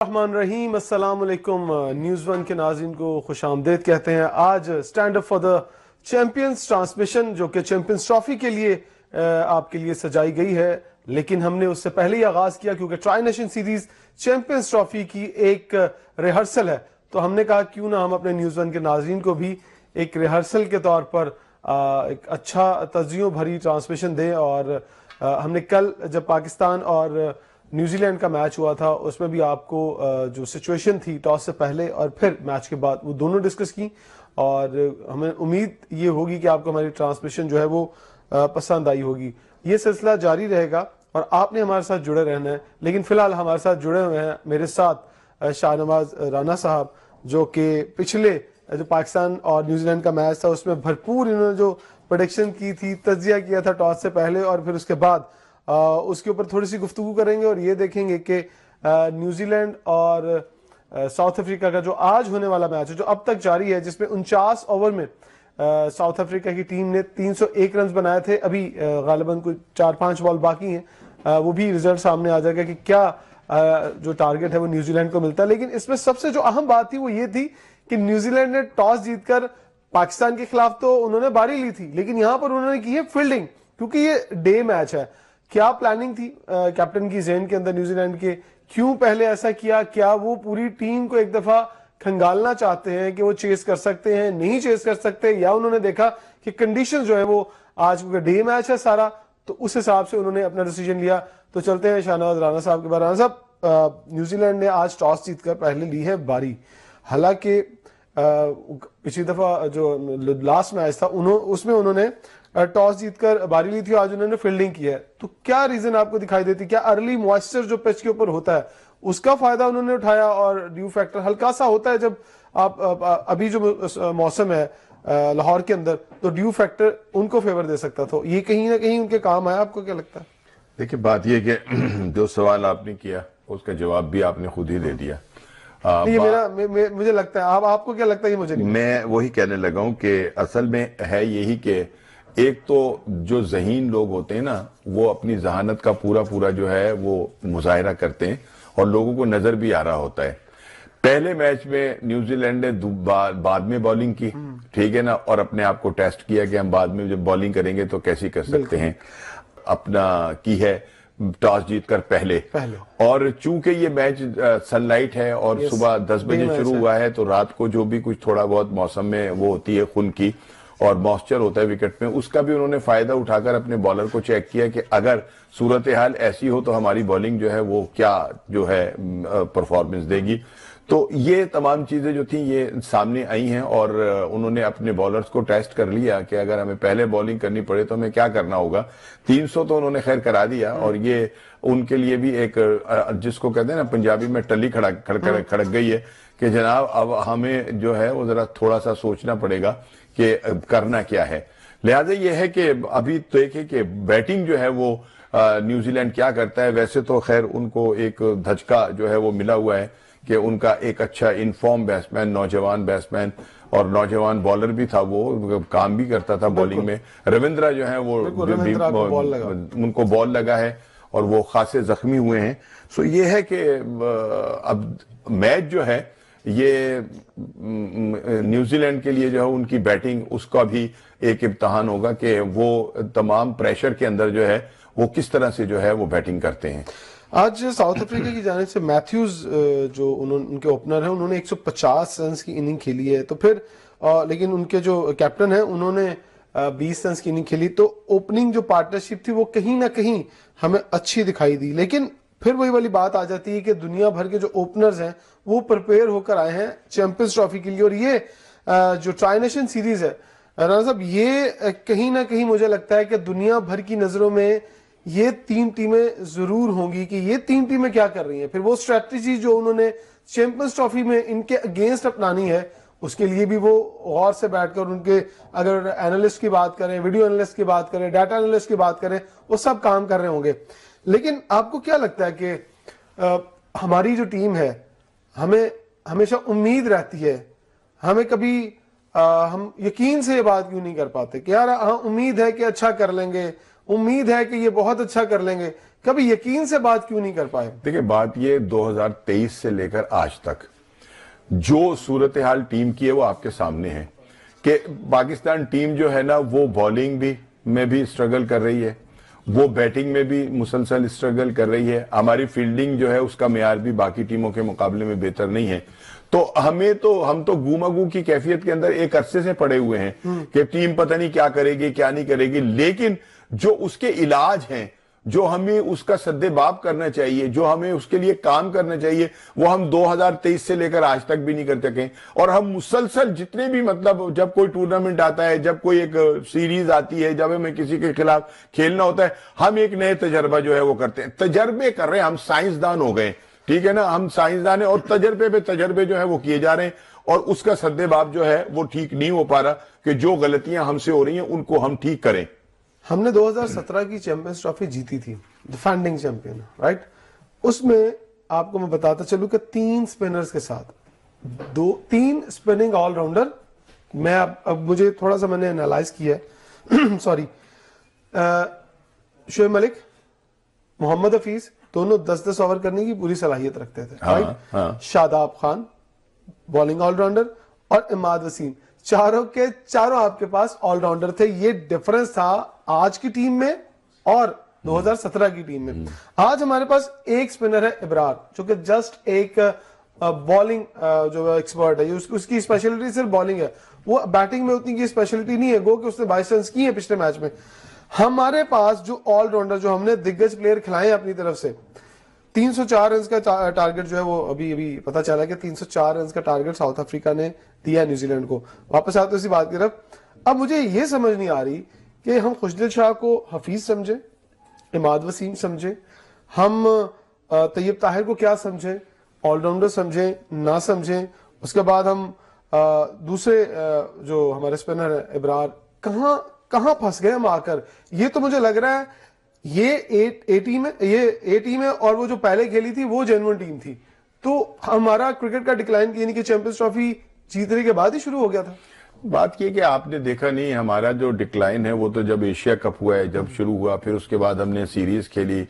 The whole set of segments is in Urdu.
الرحمن الرحیم، السلام علیکم۔ نیوز ون کے ناظرین کو خوش آمدید کہتے ہیں۔ آج stand up for the champions transmission جو کہ چیمپئنز ٹرافی کے لیے آپ کے لیے سجائی گئی ہے، لیکن ہم نے اس سے پہلے ہی آغاز کیا کیونکہ try nation series champions trophy کی ایک ریہرسل ہے، تو ہم نے کہا کیوں نہ ہم اپنے نیوز ون کے ناظرین کو بھی ایک ریہرسل کے طور پر ایک اچھا تجزیوں بھری ٹرانسمیشن دیں۔ اور ہم نے کل جب پاکستان اور نیوزی لینڈ کا میچ ہوا تھا اس میں بھی آپ کو جو سچویشن تھی ٹاس سے پہلے اور پھر میچ کے بعد وہ دونوں ڈسکس کی، اور ہمیں امید یہ ہوگی کہ آپ کو ہماری ٹرانسمیشن جو ہے وہ پسند آئی ہوگی۔ یہ سلسلہ جاری رہے گا اور آپ نے ہمارے ساتھ جڑے رہنا ہے، لیکن فی الحال ہمارے ساتھ جڑے ہوئے ہیں میرے ساتھ شاہ نواز رانا صاحب، جو کہ پچھلے جو پاکستان اور نیوزی لینڈ کا میچ تھا اس میں بھرپور انہوں نے جو پریڈکشن کی تھی، تجزیہ کیا تھا ٹاس سے پہلے اور پھر اس کے بعد اس کے اوپر تھوڑی سی گفتگو کریں گے اور یہ دیکھیں گے کہ نیوزی لینڈ اور ساؤتھ افریقہ کا جو آج ہونے والا میچ ہے جو اب تک جاری ہے، جس میں 49 اوور میں ساؤتھ افریقہ کی ٹیم نے 301 رنز بنائے تھے، ابھی غالباً کوئی 4-5 بال باقی ہیں، وہ بھی رزلٹ سامنے آ جائے گا کہ کیا جو ٹارگٹ ہے وہ نیوزی لینڈ کو ملتا ہے۔ لیکن اس میں سب سے جو اہم بات تھی وہ یہ تھی کہ نیوزی لینڈ نے ٹاس جیت کر پاکستان کے خلاف تو انہوں نے باری لی تھی، لیکن یہاں پر انہوں نے کی ہے فیلڈنگ، کیونکہ یہ ڈے میچ ہے۔ کیا پلاننگ تھی کیپٹن کی ذہن کے اندر نیوزی لینڈ کے؟ کیوں پہلے ایسا کیا؟ کیا وہ پوری ٹیم کو ایک دفعہ کھنگالنا چاہتے ہیں کہ وہ چیز کر سکتے ہیں، نہیں چیز کر سکتے، یا انہوں نے دیکھا کہ کنڈیشن جو ہے وہ آج کیونکہ ڈے میچ ہے سارا، تو اس حساب سے انہوں نے اپنا ڈیسیجن لیا؟ تو چلتے ہیں شاہ نواز رانا صاحب کے بعد۔ رانا صاحب، نیوزی لینڈ نے آج ٹاس جیت کر پہلے لی ہے باری، حالانکہ پچھلی دفعہ جو لاسٹ میچ تھا اس میں انہوں نے ٹاس جیت کر باری لی تھی، آج انہوں نے فیلڈنگ کی ہے، تو کیا ریزن آپ کو دکھائی دیتی؟ کیا ارلی موائسچر جو پچ کے اوپر ہوتا ہے اس کا فائدہ انہوں نے اٹھایا، اور ڈیو فیکٹر ہلکا سا ہوتا ہے جب آپ ابھی جو موسم ہے لاہور کے اندر، تو ڈیو فیکٹر ان کو فیور دے سکتا تھا، یہ کہیں نہ کہیں ان کے کام آیا؟ آپ کو کیا لگتا ہے؟ دیکھیں، بات یہ کہ جو سوال آپ نے کیا اس کا جواب بھی آپ نے خود ہی دے دیا۔ مجھے لگتا ہے آپ کو کیا لگتا ہے؟ یہ مجھے نہیں، میں وہی کہنے لگا ہوں کہ اصل میں ہے یہی کہ ایک تو جو ذہین لوگ ہوتے ہیں نا، وہ اپنی ذہانت کا پورا جو ہے وہ مظاہرہ کرتے ہیں اور لوگوں کو نظر بھی آ رہا ہوتا ہے۔ پہلے میچ میں نیوزی لینڈ نے بعد میں بولنگ کی، ٹھیک ہے نا، اور اپنے آپ کو ٹیسٹ کیا کہ ہم بعد میں جب بولنگ کریں گے تو کیسی کر سکتے ہیں، اپنا کی ہے ٹاس جیت کر پہلے۔ اور چونکہ یہ میچ سن لائٹ ہے اور صبح 10 بجے شروع ہوا ہے، تو رات کو جو بھی کچھ تھوڑا بہت موسم میں وہ ہوتی ہے خن کی اور موئسچر ہوتا ہے وکٹ میں، اس کا بھی انہوں نے فائدہ اٹھا کر اپنے بالر کو چیک کیا کہ اگر صورتحال ایسی ہو تو ہماری بولنگ جو ہے وہ کیا جو ہے پرفارمنس دے گی۔ تو یہ تمام چیزیں جو تھیں یہ سامنے آئی ہیں اور انہوں نے اپنے بالرز کو ٹیسٹ کر لیا کہ اگر ہمیں پہلے بولنگ کرنی پڑے تو ہمیں کیا کرنا ہوگا۔ 300 تو انہوں نے خیر کرا دیا، اور یہ ان کے لیے بھی ایک جس کو کہتے ہیں نا پنجابی میں ٹلی کھڑک گئی ہے کہ جناب اب ہمیں جو ہے وہ ذرا تھوڑا سا سوچنا پڑے گا کہ کرنا کیا ہے۔ لہذا یہ ہے کہ ابھی دیکھیں کہ بیٹنگ جو ہے وہ نیوزی لینڈ کیا کرتا ہے۔ ویسے تو خیر ان کو ایک دھچکا جو ہے وہ ملا ہوا ہے کہ ان کا ایک اچھا انفارم بیٹسمین، نوجوان بیٹسمین اور نوجوان بالر بھی تھا، وہ کام بھی کرتا تھا بولنگ میں، رویندرا جو ہے وہ ان کو بال لگا ہے اور وہ خاصے زخمی ہوئے ہیں۔ سو یہ ہے کہ اب میچ جو ہے یہ نیوزی لینڈ کے لیے جو ہے ان کی بیٹنگ اس کا بھی ایک امتحان ہوگا کہ وہ تمام پریشر کے اندر جو ہے وہ کس طرح سے جو ہے وہ بیٹنگ کرتے ہیں۔ آج ساؤتھ افریقہ کی جانب سے میتھیوز جو ان کے اوپنر ہیں، انہوں نے 150 رنز کی اننگ کھیلی ہے، تو پھر لیکن ان کے جو کیپٹن ہیں انہوں نے 20 رنز کی اننگ کھیلی، تو اوپننگ جو پارٹنرشپ تھی وہ کہیں نہ کہیں ہمیں اچھی دکھائی دی۔ لیکن پھر وہی والی بات آ جاتی ہے کہ دنیا بھر کے جو اوپنرز ہیں وہ پریپیئر ہو کر آئے ہیں چیمپئنز ٹرافی کے لیے، اور یہ جو ٹرائی نیشن سیریز ہے رانا صاحب، یہ کہیں نہ کہیں مجھے لگتا ہے کہ دنیا بھر کی نظروں میں یہ 3 ٹیمیں ضرور ہوں گی کہ یہ 3 ٹیمیں کیا کر رہی ہیں، پھر وہ اسٹریٹجی جو انہوں نے چیمپئنز ٹرافی میں ان کے اگینسٹ اپنانی ہے اس کے لیے بھی وہ غور سے بیٹھ کر ان کے اگر اینالسٹ کی بات کریں، ویڈیو اینالسٹ کی بات کریں، ڈیٹا اینالسٹ کی بات کریں، وہ سب کام کر رہے ہوں گے۔ لیکن آپ کو کیا لگتا ہے کہ ہماری جو ٹیم ہے، ہمیں ہمیشہ امید رہتی ہے، ہمیں کبھی ہم یقین سے یہ بات کیوں نہیں کر پاتے کہ یار ہاں امید ہے کہ اچھا کر لیں گے، امید ہے کہ یہ بہت اچھا کر لیں گے؟ کبھی یقین سے بات کیوں نہیں کر پائے؟ دیکھیں بات یہ 2023 سے لے کر آج تک جو صورتحال ٹیم کی ہے وہ آپ کے سامنے ہے کہ پاکستان ٹیم جو ہے نا وہ بالنگ میں بھی اسٹرگل کر رہی ہے, وہ بیٹنگ میں بھی مسلسل اسٹرگل کر رہی ہے, ہماری فیلڈنگ جو ہے اس کا معیار بھی باقی ٹیموں کے مقابلے میں بہتر نہیں ہے. تو ہم تو گو کی کیفیت کے اندر ایک عرصے سے پڑے ہوئے ہیں کہ ٹیم پتہ نہیں کیا کرے گی کیا نہیں کرے گی, لیکن جو اس کے علاج ہیں, جو ہمیں اس کا سدباب کرنا چاہیے, جو ہمیں اس کے لیے کام کرنا چاہیے, وہ ہم 2023 سے لے کر آج تک بھی نہیں کر سکیں. اور ہم مسلسل جتنے بھی مطلب جب کوئی ٹورنامنٹ آتا ہے, جب کوئی ایک سیریز آتی ہے, جب ہمیں کسی کے خلاف کھیلنا ہوتا ہے, ہم ایک نئے تجربہ جو ہے وہ کرتے ہیں, تجربے کر رہے ہیں, ہم سائنسدان ہو گئے, ٹھیک ہے نا, ہم سائنسدان ہیں اور تجربے پہ تجربے جو ہے وہ کیے جا رہے ہیں, اور اس کا سدباب جو ہے وہ ٹھیک نہیں ہو پا رہا کہ جو غلطیاں ہم سے ہو رہی ہیں ان کو ہم ٹھیک کریں. ہم نے 2017 کی چیمپئنز ٹرافی جیتی تھی, ڈیفینڈنگ چیمپئن, رائٹ. اس میں آپ کو میں بتاتا چلوں کہ 3 سپنرز کے ساتھ 3 سپننگ آل راؤنڈر, میں اب مجھے تھوڑا سا میں نے انالائز کیا ہے سوری, شعیب ملک, محمد حفیظ, دونوں 10-10 اوور کرنے کی پوری صلاحیت رکھتے تھے, right. Shadab Khan bowling all rounder, اور اماد وسیم, چاروں کے چاروں آپ کے پاس آل راؤنڈر تھے. یہ ڈیفرنس تھا آج کی ٹیم میں اور 2017 کی ٹیم میں. آج ہمارے پاس ایک سپنر ہے ابرار, جو کہ جسٹ ایک بالنگ جو ایکسپرٹ ہے, اس کی اسپیشلٹی صرف بالنگ ہے, وہ بیٹنگ میں اتنی کی اسپیشلٹی نہیں ہے, گو کہ اس نے 22 رنز کی ہیں پچھلے میچ میں. ہمارے پاس جو آل راؤنڈر, جو ہم نے دگج پلیئر کھلائے ہیں اپنی طرف سے, 304 رنز کا ٹارگٹ جو ہے وہ ابھی پتا چلا کہ 304 رنز کا ٹارگٹ ساؤتھ افریقہ نے دیا ہے نیوزی لینڈ کو. واپس آتے اسی بات کی طرف, اب مجھے یہ سمجھ نہیں آ رہی کہ ہم خوشدل شاہ کو حفیظ سمجھیں, اماد وسیم سمجھیں, ہم طیب طاہر کو کیا سمجھیں, آل راؤنڈر سمجھیں نہ سمجھیں, اس کے بعد ہم دوسرے جو ہمارے سپنر ہیں ابرار, کہاں پھنس گئے ہم آ کر. یہ تو مجھے لگ رہا ہے یہ اے ٹیم ہے, اور وہ جو پہلے کھیلی تھی وہ جینوئن ٹیم تھی. تو ہمارا کرکٹ کا ڈکلائن یعنی کہ چیمپئنز ٹرافی جیتنے کے بعد ہی شروع ہو گیا تھا. بات یہ کہ آپ نے دیکھا نہیں, ہمارا جو ڈکلائن ہے وہ تو جب ایشیا کپ ہوا ہے, جب شروع ہوا, پھر اس کے بعد ہم نے سیریز کھیلی,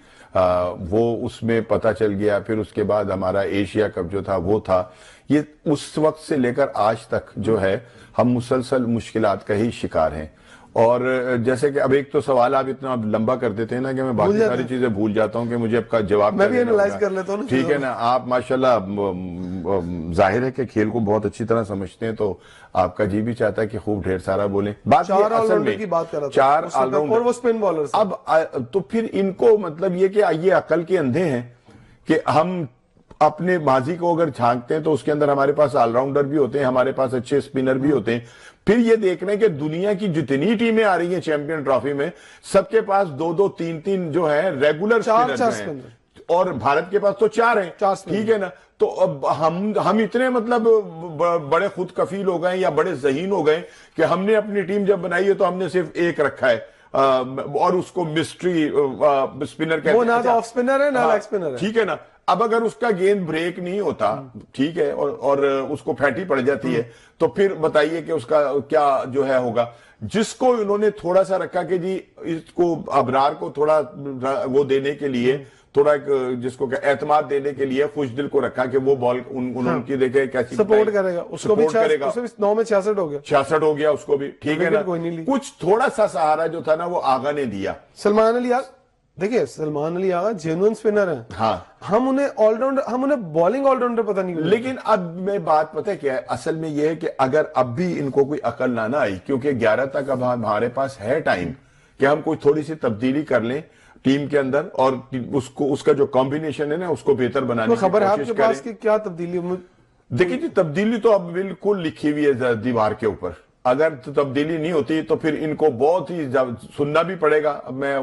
وہ اس میں پتہ چل گیا, پھر اس کے بعد ہمارا ایشیا کپ جو تھا وہ تھا. یہ اس وقت سے لے کر آج تک جو ہے ہم مسلسل مشکلات کا ہی شکار ہیں. اور جیسے کہ اب ایک تو سوال آپ اتنا لمبا کر دیتے ہیں نا کہ میں باقی ساری چیزیں بھول جاتا ہوں کہ مجھے اب کا جواب میں بھی انالائز کر لیتا ہوں, ٹھیک ہے نا. آپ ماشاءاللہ ظاہر ہے کہ کھیل کو بہت اچھی طرح سمجھتے ہیں, تو آپ کا جی بھی چاہتا ہے کہ خوب ڈھیر سارا بولیں. بات 4 آل راؤنڈر کی بات کر رہا تھا, 4 آل راؤنڈر, اور وہ سپن بالرز. اب تو پھر ان کو مطلب یہ کہ یہ عقل کے اندھے ہیں کہ ہم اپنے ماضی کو اگر جھانکتے ہیں تو اس کے اندر ہمارے پاس آل راؤنڈر بھی ہوتے ہیں, ہمارے پاس اچھے سپنر بھی ہوتے ہیں. پھر یہ دیکھ رہے ہیں کہ دنیا کی جتنی ٹیمیں آ رہی ہیں چیمپئن ٹرافی میں, سب کے پاس 2-2 3-3 جو ہے ریگولر سپنر ہیں, اور بھارت کے پاس تو 4 ہیں, ٹھیک ہے نا. تو اب ہم اتنے مطلب بڑے خود کفیل ہو گئے یا بڑے ذہین ہو گئے کہ ہم نے اپنی ٹیم جب بنائی ہے تو ہم نے صرف ایک رکھا ہے, اور اس کو مسٹری سپنر کہتے ہیں. وہ نہ تو آف سپنر ہے نہ لیگ سپنر ہے, ٹھیک ہے نا. اب اگر اس کا گیند بریک نہیں ہوتا, ٹھیک ہے, اور اس کو پھیٹی پڑ جاتی ہے, تو پھر بتائیے کہ اس کا کیا جو ہے ہوگا. جس کو انہوں نے تھوڑا سا رکھا کہ جی اس کو ابرار کو تھوڑا وہ دینے کے لیے, تھوڑا جس کو اعتماد دینے کے لیے خوشدل کو رکھا کہ وہ بال انہوں کی دیکھے کیسی سپورٹ کرے گا, اس کو بھی 9 میں 66 ہو گیا, 66 ہو گیا اس کو بھی, ٹھیک ہے نا. کچھ تھوڑا سا سہارا جو تھا نا وہ آغا نے دیا. سلمان علی آغا, دیکھیں سلمان علی آغا جینوئن سپنر ہیں, ہاں, ہم انہیں آل راؤنڈر, ہم انہیں بالنگ آل راؤنڈر پتہ نہیں. لیکن اب میں بات پتہ کیا ہے, اصل میں یہ ہے کہ اگر اب بھی ان کو کوئی عقل نہ آئی, کیونکہ 11 تک اب ہمارے پاس ہے ٹائم کہ ہم کوئی تھوڑی سی تبدیلی کر لیں ٹیم کے اندر, اور اس کا جو کمبینیشن ہے نا اس کو بہتر بنانے کی خبر ہے آپ کوشش کے کریں. پاس کہ کیا تبدیلی؟ دیکھیں جی, تبدیلی تو اب بالکل لکھی ہوئی ہے دیوار کے اوپر. اگر تبدیلی نہیں ہوتی تو پھر ان کو بہت ہی سننا بھی پڑے گا. اب میں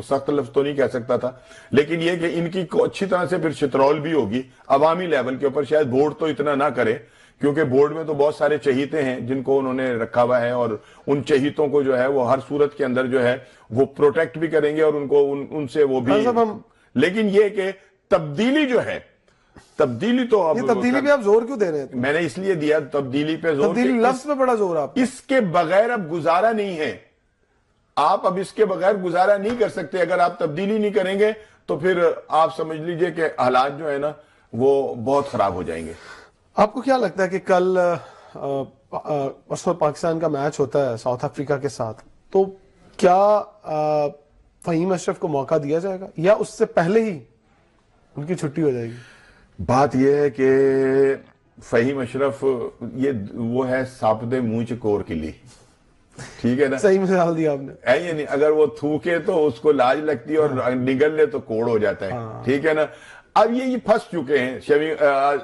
سخت لفظ تو نہیں کہہ سکتا تھا, لیکن یہ کہ ان کی اچھی طرح سے پھر شترول بھی ہوگی عوامی لیول کے اوپر. شاید بورڈ تو اتنا نہ کرے, کیونکہ بورڈ میں تو بہت سارے چہیتے ہیں جن کو انہوں نے رکھا ہوا ہے, اور ان چہیتوں کو جو ہے وہ ہر صورت کے اندر جو ہے وہ پروٹیکٹ بھی کریں گے, اور ان کو ان سے وہ بھی. لیکن یہ کہ تبدیلی جو ہے, تبدیلی تو اب تبدیلی پہ آپ زور کیوں دے رہے ہیں؟ میں نے اس لیے دیا تبدیلی پہ زور, تبدیلی لفظ پہ بڑا زور. آپ اس کے بغیر اب گزارا نہیں ہے, آپ اب اس کے بغیر گزارا نہیں کر سکتے. اگر آپ تبدیلی نہیں کریں گے تو پھر آپ سمجھ لیجئے کہ حالات جو ہے نا وہ بہت خراب ہو جائیں گے. آپ کو کیا لگتا ہے کہ کل پاکستان کا میچ ہوتا ہے ساؤتھ افریقہ کے ساتھ، تو کیا فہیم اشرف کو موقع دیا جائے گا یا اس سے پہلے ہی ان کی چھٹی ہو جائے گی؟ بات یہ ہے کہ فہیم اشرف یہ وہ ہے ساپدے منہ چکور کلی، ٹھیک ہے نا. صحیح مثال دیا آپ نے. ہے یہ نہیں، اگر وہ تھوکے تو اس کو لاج لگتی ہے اور نگل لے تو کوڑ ہو جاتا ہے، ٹھیک ہے نا. اب یہ پھنس چکے ہیں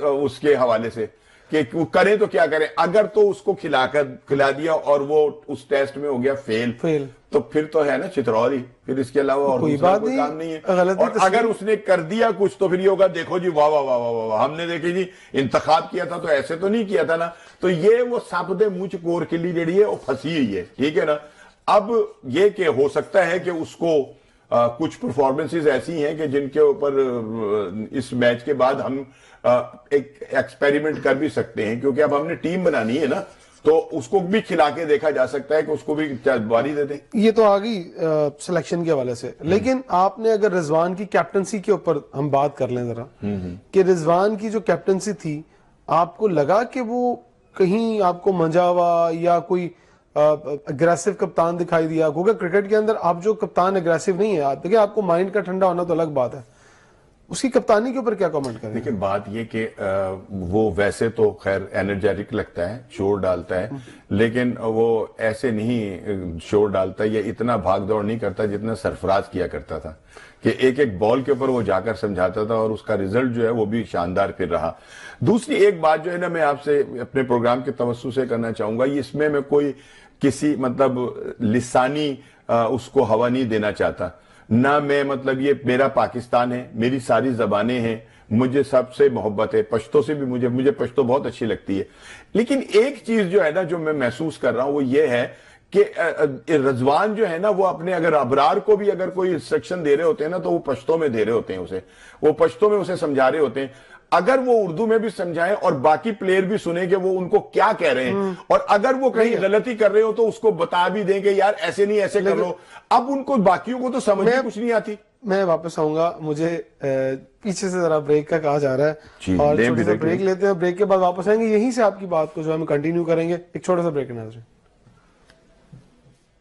اس کے حوالے سے کہ وہ کریں تو کیا کریں. اگر تو اس کو کھلا دیا اور وہ اس ٹیسٹ میں ہو گیا فیل تو پھر تو ہے نا چترول ہی، پھر اس کے علاوہ اور کوئی کام نہیں ہے. اور اگر اس نے کر دیا کچھ تو پھر یہ ہوگا دیکھو جی واہ واہ واہ واہ واہ، ہم نے دیکھے جی انتخاب کیا تھا تو ایسے تو نہیں کیا تھا نا. تو یہ وہ ساپدے منہ چکور کلی جڑی ہے وہ پھنسی ہوئی ہے، ٹھیک ہے نا. اب یہ کہ ہو سکتا ہے کہ اس کو کچھ پرفارمنسز ایسی ہیں کہ جن کے اوپر اس میچ کے بعد ہم ایک ایکسپیریمنٹ کر بھی سکتے ہیں، کیونکہ اب ہم نے ٹیم بنانی ہے نا، تو اس کو بھی کھلا کے دیکھا جا سکتا ہے کہ اس کو بھی باری دے دیں. یہ تو آگئی سلیکشن کے حوالے سے. لیکن آپ نے اگر رضوان کی کیپٹنسی کے اوپر ہم بات کر لیں ذرا، کہ رضوان کی جو کیپٹنسی تھی، آپ کو لگا کہ وہ کہیں آپ کو منجا ہوا یا کوئی اگریسو کپتان دکھائی دیا؟ کیونکہ کرکٹ کے اندر آپ جو کپتان اگریسو نہیں ہے، دیکھیں آپ کو مائنڈ کا ٹھنڈا ہونا تو الگ بات ہے، اس کی کپتانی کے اوپر کیا کامنٹ کریں؟ دیکھیں بات یہ کہ وہ ویسے تو خیر انرجیٹک لگتا ہے، شور ڈالتا ہے، لیکن وہ ایسے نہیں شور ڈالتا یا اتنا بھاگ دوڑ نہیں کرتا جتنا سرفراز کیا کرتا تھا، کہ ایک ایک بال کے اوپر وہ جا کر سمجھاتا تھا اور اس کا ریزلٹ جو ہے وہ بھی شاندار پھر رہا. دوسری ایک بات جو ہے نا میں آپ سے اپنے پروگرام کے توسط سے کرنا چاہوں گا، اس میں کوئی کسی مطلب لسانی اس کو ہوا نہیں دینا چاہتا، نہ میں مطلب یہ میرا پاکستان ہے، میری ساری زبانیں ہیں، مجھے سب سے محبت ہے، پشتو سے بھی مجھے پشتو بہت اچھی لگتی ہے. لیکن ایک چیز جو ہے نا جو میں محسوس کر رہا ہوں وہ یہ ہے کہ رضوان جو ہے نا وہ اپنے اگر ابرار کو بھی اگر کوئی انسٹرکشن دے رہے ہوتے ہیں نا تو وہ پشتو میں دے رہے ہوتے ہیں اسے، وہ پشتو میں اسے سمجھا رہے ہوتے ہیں. اگر وہ اردو میں بھی سمجھائیں اور باقی پلیئر بھی سنیں کہ وہ ان کو کیا کہہ رہے ہیں، اور اگر وہ کہیں غلطی کر رہے ہو تو اس کو بتا بھی دیں کہ یار ایسے نہیں ایسے کر لو. اب ان کو باقیوں کو تو سمجھ کچھ نہیں آتی. میں واپس آؤں گا، مجھے پیچھے سے ذرا بریک کا کہا جا رہا ہے اور چھوٹا سا بریک لیتے ہیں. بریک کے بعد واپس آئیں گے، یہیں سے آپ کی بات کو جو ہم کنٹینیو کریں گے. ایک چھوٹا سا بریک ناظرین.